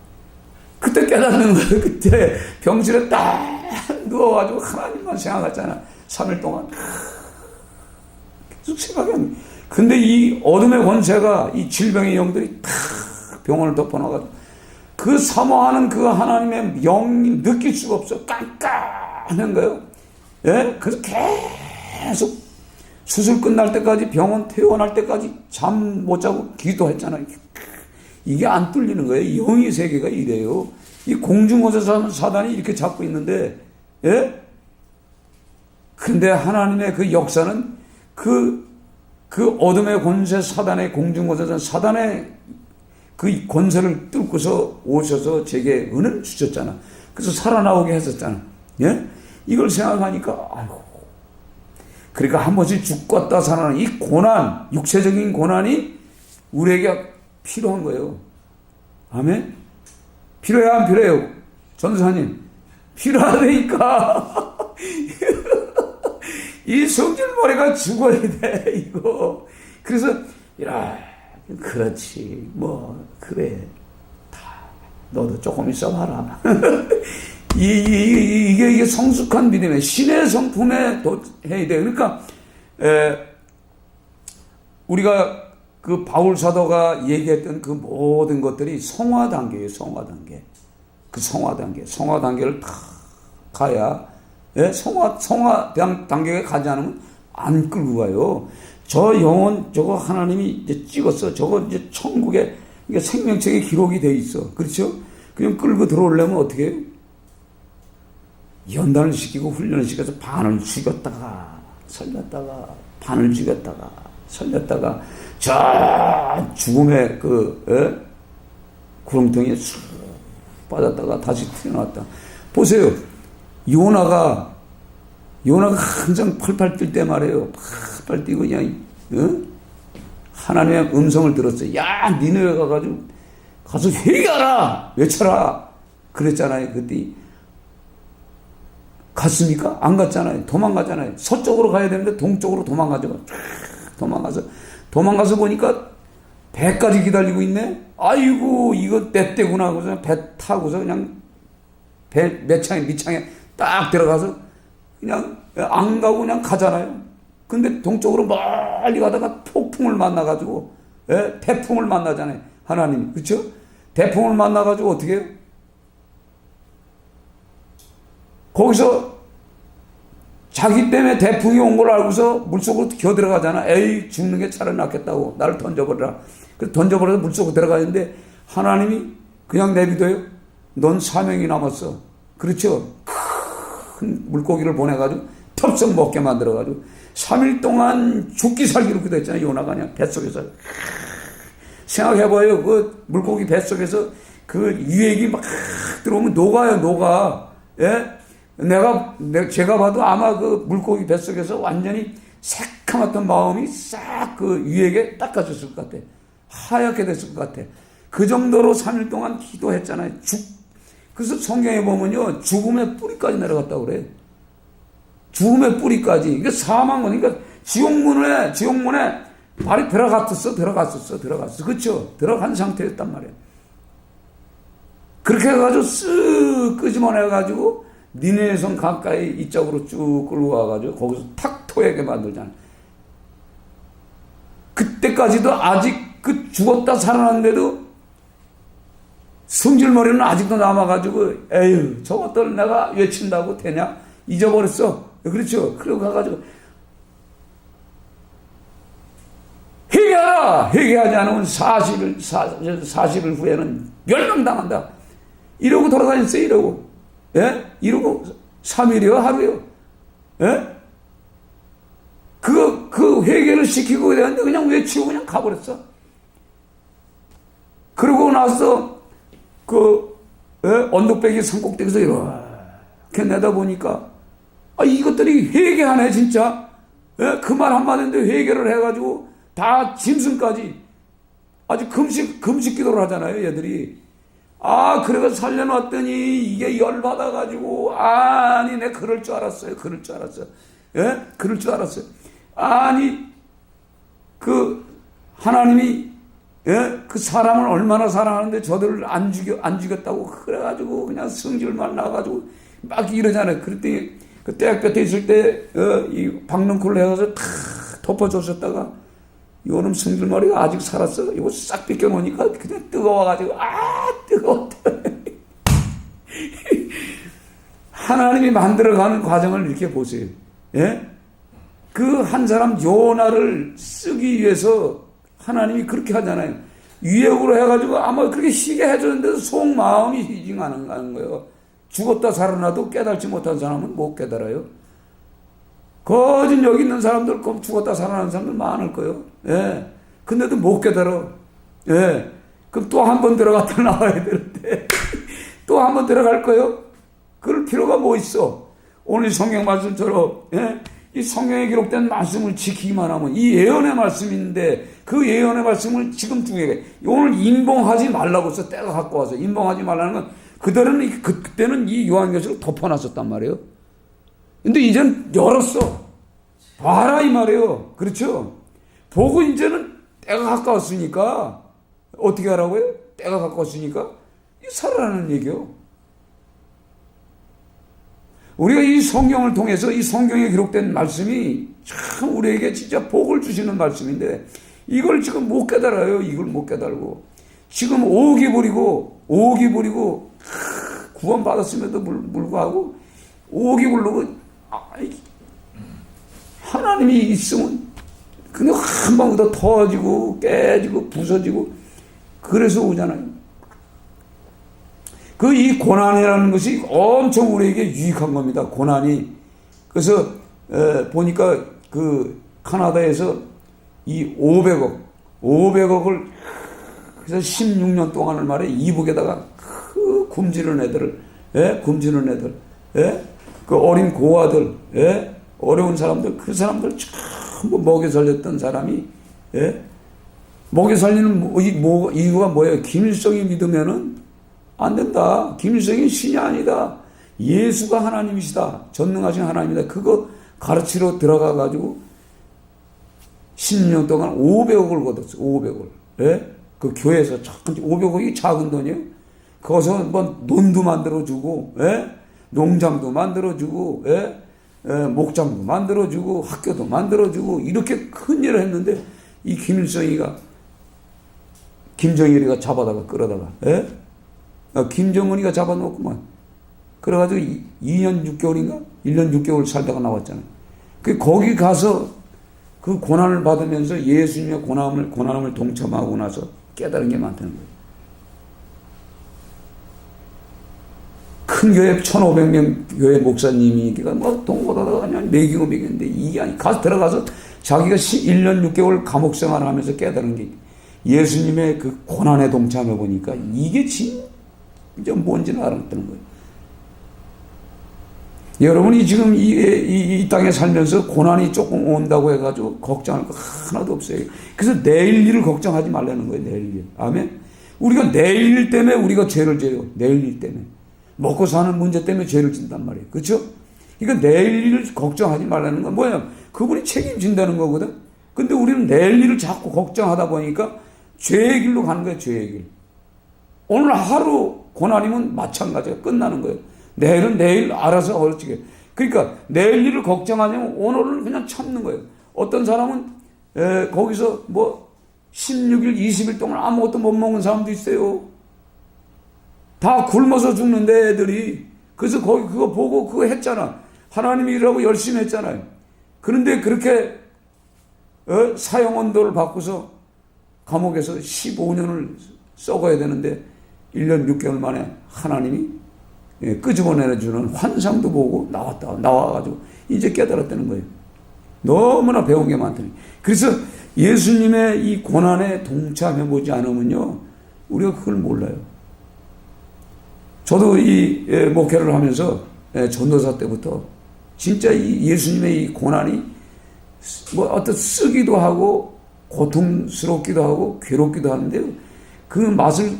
그때 깨닫는 거예요. 그때 병실에 딱 누워가지고 하나님만 생각하잖아. 3일 동안. 계속 생각이 안 나. 근데 이 어둠의 권세가 이 질병의 영들이 탁 병원을 덮어놔가지고 그 사모하는 그 하나님의 영이 느낄 수가 없어. 깜깜한 거예요. 예? 그래서 계속 수술 끝날 때까지 병원 퇴원할 때까지 잠 못 자고 기도했잖아요. 이게 안 뚫리는 거예요. 영의 세계가 이래요. 이 공중권세 사단이 이렇게 잡고 있는데, 예? 근데 하나님의 그 역사는 그 어둠의 권세 사단의 공중권세 사단의 그 권세를 뚫고서 오셔서 제게 은혜를 주셨잖아. 그래서 살아나오게 했었잖아. 예? 이걸 생각하니까, 아이고. 그러니까 한 번씩 죽었다 살아나는 이 고난, 육체적인 고난이 우리에게 필요한 거예요. 아멘? 필요해요, 안 필요해요? 전도사님, 필요하다니까. 이 성질머리가 죽어야 돼, 이거. 그래서, 그렇지, 그래. 너도 조금 있어 봐라. 이게 성숙한 믿음의 신의 성품에 해야 돼. 그러니까, 우리가 그 바울 사도가 얘기했던 그 모든 것들이 성화 단계예요, 성화 단계. 그 성화 단계를 다 가야, 예? 성화 단계에 가지 않으면 안 끌고 가요. 저 영혼, 저거 하나님이 이제 찍었어. 저거 이제 천국에, 생명책에 기록이 돼 있어. 그렇죠? 그냥 끌고 들어오려면 어떻게 해요? 연단을 시키고 훈련을 시켜서 반을 죽였다가 살렸다가 반을 죽였다가 살렸다가 저 죽음의 구렁텅이에 쑥 빠졌다가 다시 튀어나왔다. 보세요. 요나가 항상 팔팔 뛸 때 말이에요. 팔팔 뛰고 그냥 하나님의 음성을 들었어요. 야, 니네가 가서 회개하라, 외쳐라. 그랬잖아요. 그때 갔습니까? 안 갔잖아요. 도망가잖아요. 서쪽으로 가야 되는데 동쪽으로 도망가서 보니까 배까지 기다리고 있네. 아이고, 이거 내 때구나. 그래서 배 타고서 그냥 배 밑창에 딱 들어가서 그냥 안 가고 그냥 가잖아요. 근데 동쪽으로 멀리 가다가 폭풍을 만나가지고, 태풍을 만나잖아요. 하나님. 그렇죠? 태풍을 만나가지고 어떻게 해요? 거기서 자기 때문에 대풍이 온 걸 알고서 물속으로 기어 들어가잖아. 에이, 죽는 게 차라리 낫겠다고. 나를 던져버려라. 그래서 던져버려서 물속으로 들어가는데 하나님이 그냥 내비둬요. 넌 사명이 남았어. 그렇죠? 큰 물고기를 보내가지고 텁썩 먹게 만들어가지고 3일 동안 죽기 살기로 기도했잖아요. 요나가 그냥 뱃속에서. 생각해봐요. 그 물고기 뱃속에서 그 유액이 막 들어오면 녹아요, 녹아. 예? 제가 봐도 아마 그 물고기 뱃속에서 완전히 새카맣던 마음이 싹 그 유액에 닦아졌을 것 같아. 하얗게 됐을 것 같아. 그 정도로 3일 동안 기도했잖아요. 그래서 성경에 보면요, 죽음의 뿌리까지 내려갔다고 그래. 죽음의 뿌리까지. 이게 사망, 그러니까 지옥문에 발이 들어갔었어. 그쵸? 들어간 상태였단 말이야. 그렇게 해가지고 쓱 끄집어내가지고 니네성 가까이 이쪽으로 쭉 끌고 와가지고 거기서 탁 토하게 만들잖아. 그때까지도 아직 그 죽었다 살아났는데도 승질머리는 아직도 남아가지고 에휴 저것들 내가 외친다고 되냐? 잊어버렸어. 그렇죠? 그러고 가가지고 회개하라! 회개하지 않으면 40일 후에는 멸망당한다. 이러고 돌아다녔어요. 이러고. 예? 이러고 3일이요? 하루요? 예? 그 회개를 시키고 되는데 그냥 외치고 그냥 가버렸어. 그러고 나서 언덕배기 산꼭대기에서 이렇게 내다보니까 이것들이 회개하네 진짜. 예? 그 말 한마디인데 회개를 해가지고 다 짐승까지 아주 금식 기도를 하잖아요, 얘들이. 그래서 살려놨더니 이게 열받아가지고, 아니, 내 그럴 줄 알았어요. 예? 그럴 줄 알았어요. 아니, 하나님이, 예? 그 사람을 얼마나 사랑하는데 저들을 안 죽였다고 그래가지고 그냥 성질만 나가지고 막 이러잖아요. 그랬더니 그 대학 곁에 있을 때, 이 박능쿨을 해가서 탁 덮어줬었다가 이거는 성질머리가 아직 살았어. 이거 싹 벗겨놓으니까 그냥 뜨거워가지고, 뜨거워. 하나님이 만들어가는 과정을 이렇게 보세요. 예? 그 한 사람 요나를 쓰기 위해서 하나님이 그렇게 하잖아요. 유혹으로 해가지고 아마 그렇게 희게 해줬는데도 속마음이 희징하는 거예요. 죽었다 살아나도 깨달지 못한 사람은 못 깨달아요. 거진 여기 있는 사람들, 죽었다 살아난 사람들 많을 거예요. 예. 근데도 못 깨달아. 예. 그럼 또 한 번 들어갔다 나와야 되는데, 또 한 번 들어갈 거예요? 그럴 필요가 뭐 있어? 오늘 성경 말씀처럼, 예. 이 성경에 기록된 말씀을 지키기만 하면, 이 예언의 말씀인데, 그 예언의 말씀을 지금 중에, 오늘 인봉하지 말라고 해서 때가 갖고 와서, 인봉하지 말라는 건, 그때는 이 요한계시록을 덮어놨었단 말이에요. 근데 이제는 열었어. 봐라 이 말이에요. 그렇죠? 보고 이제는 때가 가까웠으니까 어떻게 하라고요? 때가 가까웠으니까 살아나는 얘기요. 우리가 이 성경을 통해서 이 성경에 기록된 말씀이 참 우리에게 진짜 복을 주시는 말씀인데 이걸 지금 못 깨달아요. 이걸 못 깨달고 지금 오기 부리고 구원 받았음에도 불구하고 오기 부르고 하나님이 있으면 그냥 한 방울도 터지고 깨지고 부서지고 그래서 오잖아요. 이 고난이라는 것이 엄청 우리에게 유익한 겁니다. 고난이. 그래서 보니까 카나다에서 이 500억을 그래서 16년 동안을 말해 이북에다가 굶주는 애들, 그 어린 고아들, 어려운 사람들, 그 사람들 전부 먹여 살렸던 사람이, 먹여 살리는 이유가 뭐예요? 김일성이 믿으면은 안 된다. 김일성이 신이 아니다. 예수가 하나님이시다. 전능하신 하나님이다. 그거 가르치러 들어가가지고 10년 동안 500억을 걷었어요. 500억을. 그 교회에서 500억이 작은 돈이에요. 거기서 뭐 논도 만들어주고, 농장도 만들어주고, 목장도 만들어주고, 학교도 만들어주고, 이렇게 큰 일을 했는데, 이 김정일이가 잡아다가 끌어다가, 김정은이가 잡아놓고만. 그래가지고 2년 6개월인가? 1년 6개월 살다가 나왔잖아요. 거기 가서 그 고난을 받으면서 예수님의 고난을 동참하고 나서 깨달은 게 많다는 거예요. 큰 교회 1,500명 교회 목사님이 뭐 동고다가 그냥 매기는데 이게 아니 가서 들어가서 자기가 1년 6개월 감옥 생활을 하면서 깨달은 게 예수님의 그 고난에 동참해 보니까 이게 진짜 뭔지는 알았다는 거예요. 여러분이 지금 이 땅에 살면서 고난이 조금 온다고 해가지고 걱정할 거 하나도 없어요. 그래서 내일 일을 걱정하지 말라는 거예요. 내일 일. 아멘. 우리가 내일 일 때문에 우리가 죄를 져요. 내일 일 때문에. 먹고 사는 문제 때문에 죄를 진단 말이에요. 그렇죠? 그러니까 내일 일을 걱정하지 말라는 건 뭐야? 그분이 책임진다는 거거든. 근데 우리는 내일 일을 자꾸 걱정하다 보니까 죄의 길로 가는 거예요. 죄의 길. 오늘 하루 고난이면 마찬가지가 끝나는 거예요. 내일은 내일 알아서 어찌게. 그러니까 내일 일을 걱정하냐면 오늘은 그냥 참는 거예요. 어떤 사람은 거기서 뭐 16일, 20일 동안 아무것도 못 먹은 사람도 있어요. 다 굶어서 죽는데 애들이. 그래서 거기 그거 보고 그거 했잖아. 하나님 일하고 열심히 했잖아요. 그런데 그렇게 사형 언도를 감옥에서 15년을 썩어야 되는데 1년 6개월 만에 하나님이 끄집어내주는 환상도 보고 나와가지고 이제 깨달았다는 거예요. 너무나 배운 게 많더니. 그래서 예수님의 이 고난에 동참해보지 않으면요, 우리가 그걸 몰라요. 저도 이 목회를 하면서 전도사 때부터 진짜 이 예수님의 이 고난이 뭐 어떤 쓰기도 하고 고통스럽기도 하고 괴롭기도 하는데요. 그 맛을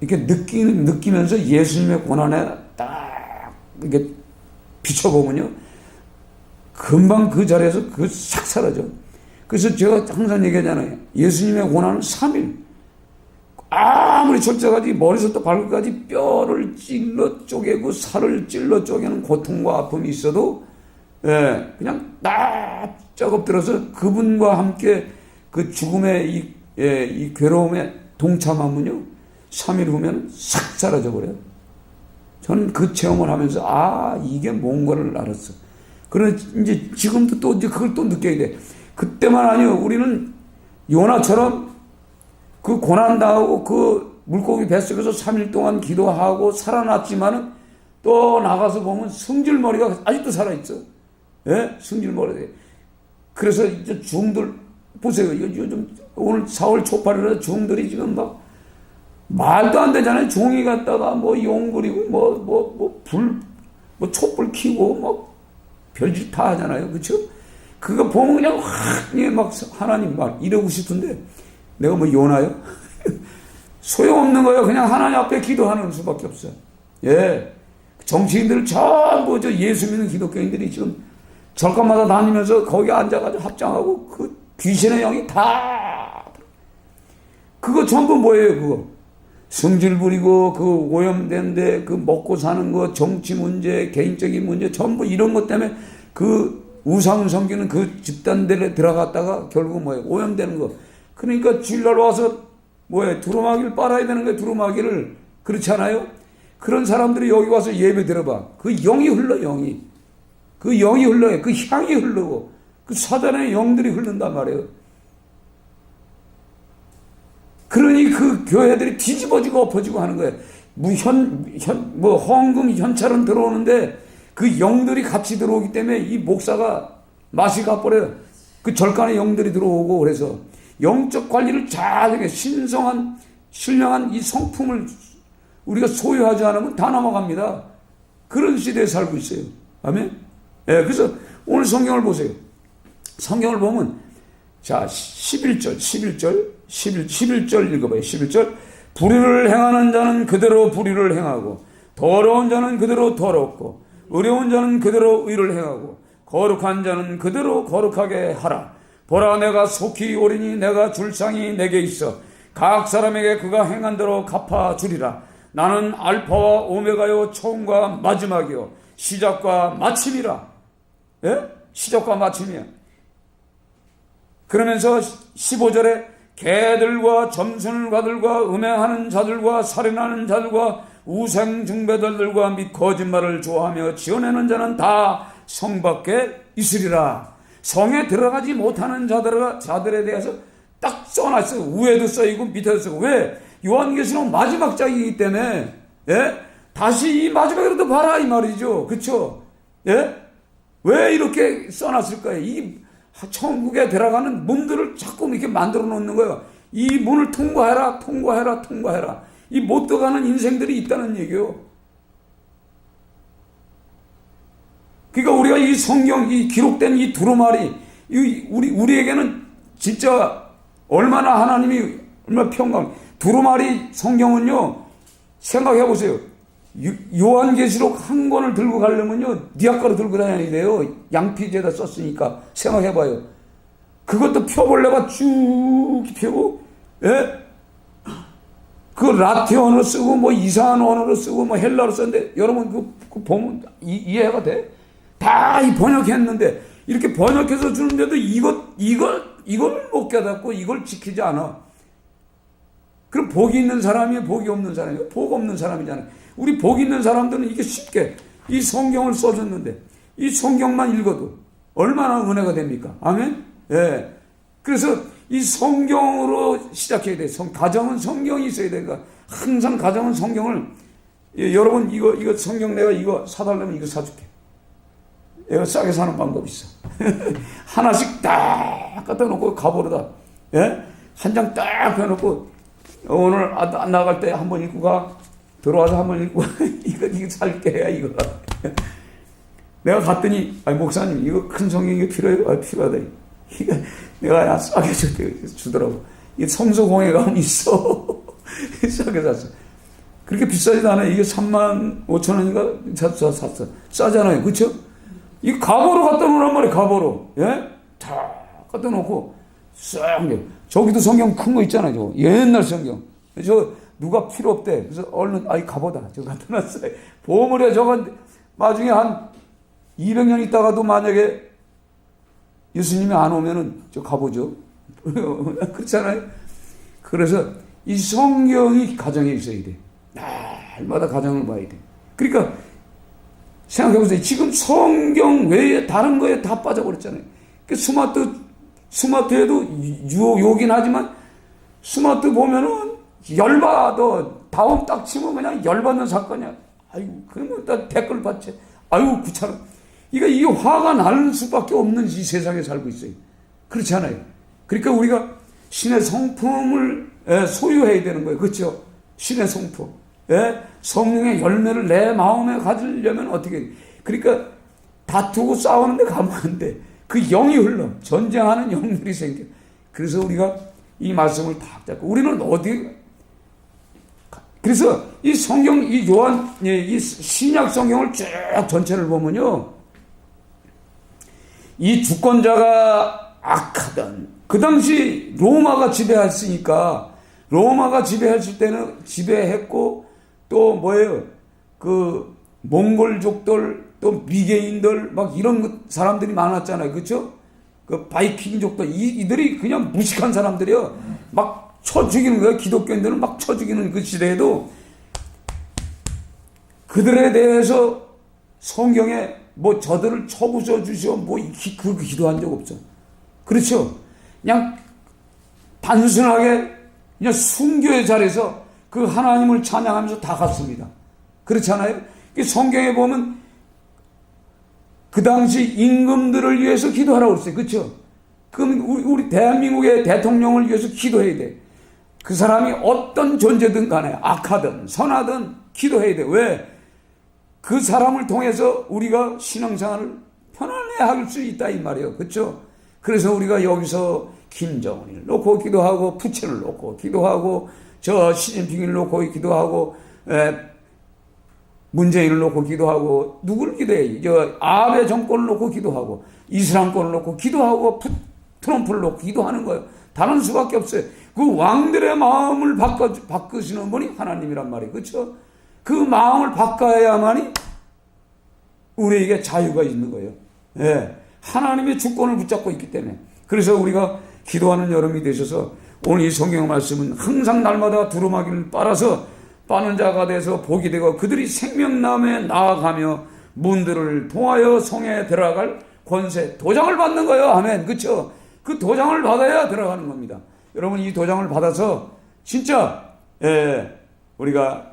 이렇게 느끼면서 예수님의 고난에 딱 이렇게 비춰보면요, 금방 그 자리에서 싹 사라져. 그래서 제가 항상 얘기하잖아요. 예수님의 고난은 3일. 아무리 철저하지 머리부터 발끝까지 뼈를 찔러 쪼개고 살을 찔러 쪼개는 고통과 아픔이 있어도 그냥 딱 쩍엎들어서 그분과 함께 그 죽음의 이 괴로움에 동참하면요, 3일 후면 싹 사라져 버려요. 저는 그 체험을 하면서 이게 뭔가를 알았어. 그러나 이제 지금도 또 이제 그걸 또 느껴야 돼. 그때만 아니요, 우리는 요나처럼 그 고난당하고 그 물고기 뱃속에서 3일 동안 기도하고 살아났지만은 또 나가서 보면 승질머리가 아직도 살아있어. 예? 승질머리. 그래서 이제 중들, 보세요. 요즘 오늘 4월 초팔이라 중들이 지금 막 말도 안 되잖아요. 종이 갖다가 뭐 용 그리고 촛불 켜고 뭐 별짓 다 하잖아요. 그쵸? 그거 보면 그냥 막 하나님 막 이러고 싶은데 내가 뭐 요나요? 소용없는 거예요. 그냥 하나님 앞에 기도하는 수밖에 없어요. 예. 정치인들 전부 예수 믿는 기독교인들이 지금 절간마다 다니면서 거기 앉아가지고 합장하고 그 귀신의 영이 다 그거 전부 뭐예요? 그거 성질 부리고 그 오염된데 그 먹고 사는 거, 정치 문제, 개인적인 문제 전부 이런 것 때문에 그 우상을 섬기는 그 집단들에 들어갔다가 결국 뭐예요? 오염되는 거. 그러니까 주일날 와서 뭐예요? 두루마기를 빨아야 되는 거예요. 두루마기를. 그렇지 않아요? 그런 사람들이 여기 와서 예배 들어봐. 그 영이 흘러, 영이. 그 영이 흘러요. 그 향이 흐르고 그 사단의 영들이 흐른단 말이에요. 그러니 그 교회들이 뒤집어지고 엎어지고 하는 거예요. 헌금 현찰은 들어오는데 그 영들이 같이 들어오기 때문에 이 목사가 맛이 가버려요. 그 절간의 영들이 들어오고 그래서 영적 관리를 잘하게 신성한 신령한 이 성품을 우리가 소유하지 않으면 다 넘어갑니다. 그런 시대에 살고 있어요. 아멘. 예, 그래서 오늘 성경을 보세요. 성경을 보면 자 11절 읽어봐요. 11절 불의를 행하는 자는 그대로 불의를 행하고 더러운 자는 그대로 더럽고 의로운 자는 그대로 의를 행하고 거룩한 자는 그대로 거룩하게 하라. 보라, 내가 속히 오리니 내가 줄 상이 내게 있어 각 사람에게 그가 행한 대로 갚아주리라. 나는 알파와 오메가요 처음과 마지막이요 시작과 마침이라. 예? 시작과 마침이야. 그러면서 15절에 개들과 점순가들과 음행하는 자들과 살인하는 자들과 우상숭배들과 및 거짓말을 좋아하며 지어내는 자는 다 성 밖에 있으리라. 성에 들어가지 못하는 자들에 대해서 딱 써놨어요. 위에도 써있고 밑에도 써있고. 왜? 요한계시록 마지막 장이기 때문에, 예? 다시 이 마지막이라도 봐라 이 말이죠. 그쵸? 예? 왜 이렇게 써놨을까요? 이 천국에 들어가는 문들을 자꾸 이렇게 만들어 놓는 거예요. 이 문을 통과해라, 통과해라, 통과해라. 이 못 들어가는 인생들이 있다는 얘기예요. 그러니까 우리가 이 성경, 이 기록된 이 두루마리, 우리에게는 진짜 얼마나 하나님이 얼마나 평강. 두루마리 성경은요, 생각해 보세요. 요한계시록 한 권을 들고 가려면요, 니아가로 들고 다녀야 돼요. 양피지에다 썼으니까. 생각해 봐요. 그것도 펴볼래가 쭉 펴고, 예? 그 라틴 언어 쓰고, 뭐 이상한 언어로 쓰고, 뭐 헬라로 썼는데, 여러분 그거 보면 이해가 돼? 다 이 번역했는데, 이렇게 번역해서 주는데도 이걸 못 깨닫고 이걸 지키지 않아. 그럼 복이 있는 사람이에요? 복이 없는 사람이에요? 복 없는 사람이잖아요. 우리 복 있는 사람들은 이게 쉽게 이 성경을 써줬는데, 이 성경만 읽어도 얼마나 은혜가 됩니까? 아멘? 예. 그래서 이 성경으로 시작해야 돼. 가정은 성경이 있어야 되니까. 항상 가정은 성경을, 예, 여러분, 이거 성경 내가 이거 사달라면 이거 사줄게. 얘가 싸게 사는 방법이 있어. 하나씩 딱 갖다 놓고 가보르다. 예? 한 장 딱 펴놓고, 오늘 안 나갈 때 한번 읽고 가. 들어와서 한번 읽고 이거 살게 해야 이거. 내가 갔더니, 아니 목사님 이거 큰 성경이 필요해요? 아, 필요하다. 이거 내가 싸게 주더라고. 이게 성소공예 가면 있어. 싸게 샀어. 그렇게 비싸지도 않아요. 이게 35,000원인가 샀어. 싸잖아요. 그쵸? 이 가보로 갖다 놓으란 말이에요. 가보로. 예? 다 갖다 놓고 싹. 저기도 성경 큰 거 있잖아요. 저거. 옛날 성경. 저 누가 필요 없대. 그래서 얼른 가보다. 저거 갖다 놨어요. 보물에 저건 나중에 한 200년 있다가도 만약에 예수님이 안 오면은 저 가보죠. 그렇잖아요. 그래서 이 성경이 가정에 있어야 돼. 날마다 가정을 봐야 돼. 그러니까 생각해보세요. 지금 성경 외에 다른 거에 다 빠져버렸잖아요. 스마트에도 욕이긴 하지만 스마트 보면은 열받아. 다음 딱 치면 그냥 열받는 사건이야. 아유, 그러면 다 댓글 받지. 아유, 귀찮아. 이 화가 날 수밖에 없는 이 세상에 살고 있어요. 그렇지 않아요? 그러니까 우리가 신의 성품을 소유해야 되는 거예요. 그렇죠? 신의 성품. 성령의 열매를 내 마음에 가지려면 어떻게 해야 돼? 그러니까 다투고 싸우는데 가면 안 돼. 그 영이 흘러. 전쟁하는 영들이 생겨. 그래서 우리가 이 말씀을 다 잡고 우리는 그래서 이 성경, 이 신약 성경을 쭉 전체를 보면요. 이 주권자가 악하던, 그 당시 로마가 지배했으니까, 로마가 지배했을 때는 지배했고, 또 그 몽골족들, 또 미개인들, 막 이런 사람들이 많았잖아요. 그쵸? 그 바이킹족들, 이들이 그냥 무식한 사람들이요. 막 쳐 죽이는 거예요. 기독교인들은 막 쳐 죽이는 그 시대에도 그들에 대해서 성경에 저들을 쳐부숴 주시오, 그렇게 기도한 적 없죠. 그렇죠? 그냥 단순하게 그냥 순교의 자리에서 그 하나님을 찬양하면서 다 갔습니다. 그렇지 않아요? 성경에 보면 그 당시 임금들을 위해서 기도하라고 그랬어요. 그렇죠? 그럼 우리 대한민국의 대통령을 위해서 기도해야 돼. 그 사람이 어떤 존재든 간에 악하든 선하든 기도해야 돼. 왜? 그 사람을 통해서 우리가 신앙생활을 편안히 할 수 있다 이 말이에요. 그렇죠? 그래서 우리가 여기서 김정은을 놓고 기도하고 푸틴을 놓고 기도하고 저 시진핑을 놓고 기도하고 문재인을 놓고 기도하고 누구를 기도해? 저 아베 정권을 놓고 기도하고 이슬람권을 놓고 기도하고 트럼프를 놓고 기도하는 거예요. 다른 수밖에 없어요. 그 왕들의 마음을 바꾸시는 분이 하나님이란 말이에요. 그렇죠? 그 마음을 바꿔야만이 우리에게 자유가 있는 거예요. 예. 하나님의 주권을 붙잡고 있기 때문에. 그래서 우리가 기도하는 여러분이 되셔서 오늘 이 성경 말씀은 항상 날마다 두루마기를 빨아서 빠는 자가 돼서 복이 되고 그들이 생명나무에 나아가며 문들을 통하여 성에 들어갈 권세, 도장을 받는 거예요. 아멘. 그렇죠? 그 도장을 받아야 들어가는 겁니다. 여러분, 이 도장을 받아서 진짜 우리가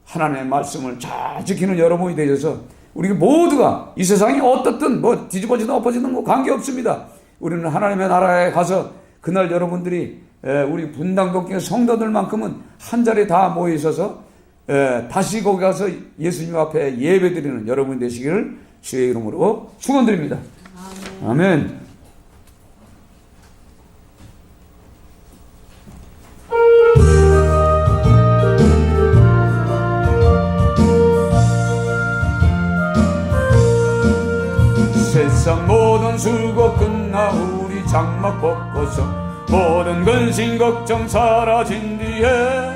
하나님의 말씀을 잘 지키는 여러분이 되셔서 우리 모두가 이 세상이 어떻든 뭐 뒤집어지든 엎어지든 뭐 관계없습니다. 우리는 하나님의 나라에 가서 그날 여러분들이 우리 분당독교 성도들만큼은 한 자리에 다 모여 있어서 다시 거기 가서 예수님 앞에 예배드리는 여러분이 되시기를 주의 이름으로 축원드립니다. 아멘. 세상 모든 수고 끝나 우리 장막 벗고서 모든 근심 걱정 사라진 뒤에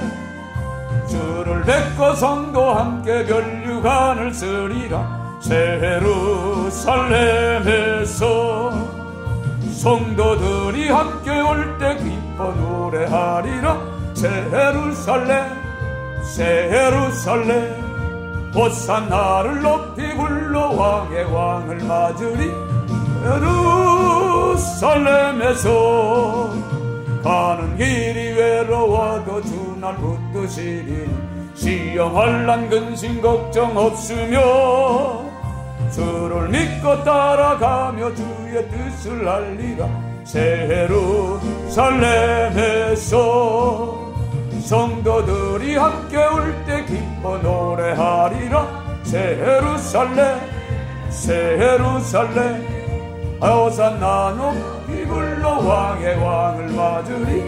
주를 뵙고 성도 함께 별유관을 쓰리라. 새 예루살렘에서 성도들이 함께 올 때 기뻐 노래하리라. 새 예루살렘 새 예루살렘 호산나를 높이 불러 왕의 왕을 맞으리. 예루살렘에서 가는 길이 외로워도 주날 붙드시리. 시험 환난 근심 걱정 없으며 주를 믿고 따라가며 주의 뜻을 알리라. 새 예루살렘에서 성도들이 함께 올 때 기뻐 노래하리라. 새 예루살렘 새 예루살렘 호산나 높이 불러 왕의 왕을 맞으리.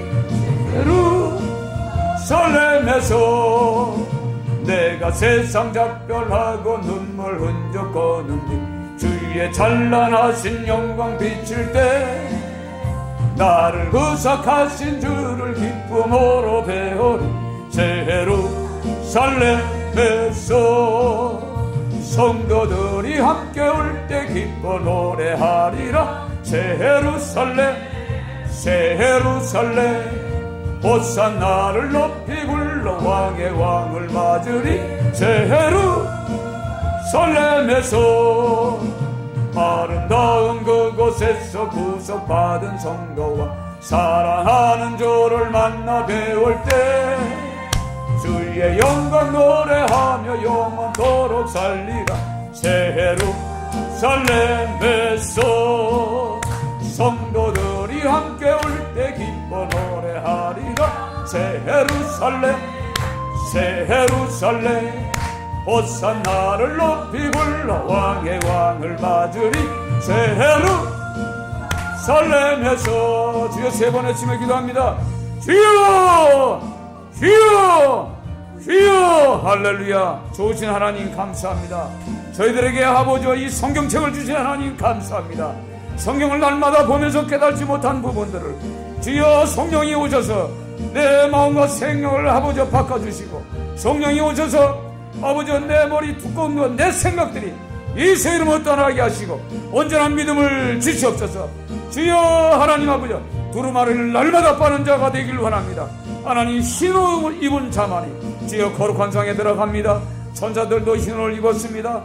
예루살렘에서 내가 세상 작별하고 눈물 흔적 거는 뒤 주의 찬란하신 영광 비칠 때 나를 구속하신 주를 기쁨으로 배우리. 새 예루살렘에서 성도들이 함께 올 때 기뻐 노래하리라. 새 예루살렘 새 예루살렘 호산나를 높이 불러 왕의 왕을 맞으리. 새 예루살렘에서 아름다운 그곳에서 구속받은 성도와 사랑하는 주를 만나 배울 때 주의 영광 노래하며 영원토록 살리라. 새 예루살렘에서 성도들이 함께 올 때 기뻐 노래하리라. 새 예루살렘 새 예루살렘 호산나를 높이 불러 왕의 왕을 맞으리. 새 예루살렘에서 주여 세 번 외치며 기도합니다. 주여 주여 주여. 할렐루야. 좋으신 하나님 감사합니다. 저희들에게 아버지와 이 성경책을 주신 하나님 감사합니다. 성경을 날마다 보면서 깨달지 못한 부분들을 주여 성령이 오셔서 내 마음과 생명을 아버지 바꿔주시고 성령이 오셔서 아버지 내 머리 두꺼운 것 내 생각들이 예수 이름으로 떠나게 하시고 온전한 믿음을 주시옵소서. 주여 하나님 아버지 두루마리를 날마다 빠는 자가 되길 원합니다. 하나님 흰옷을 입은 자만이 주여 거룩한 상에 들어갑니다. 천사들도 흰옷을 입었습니다.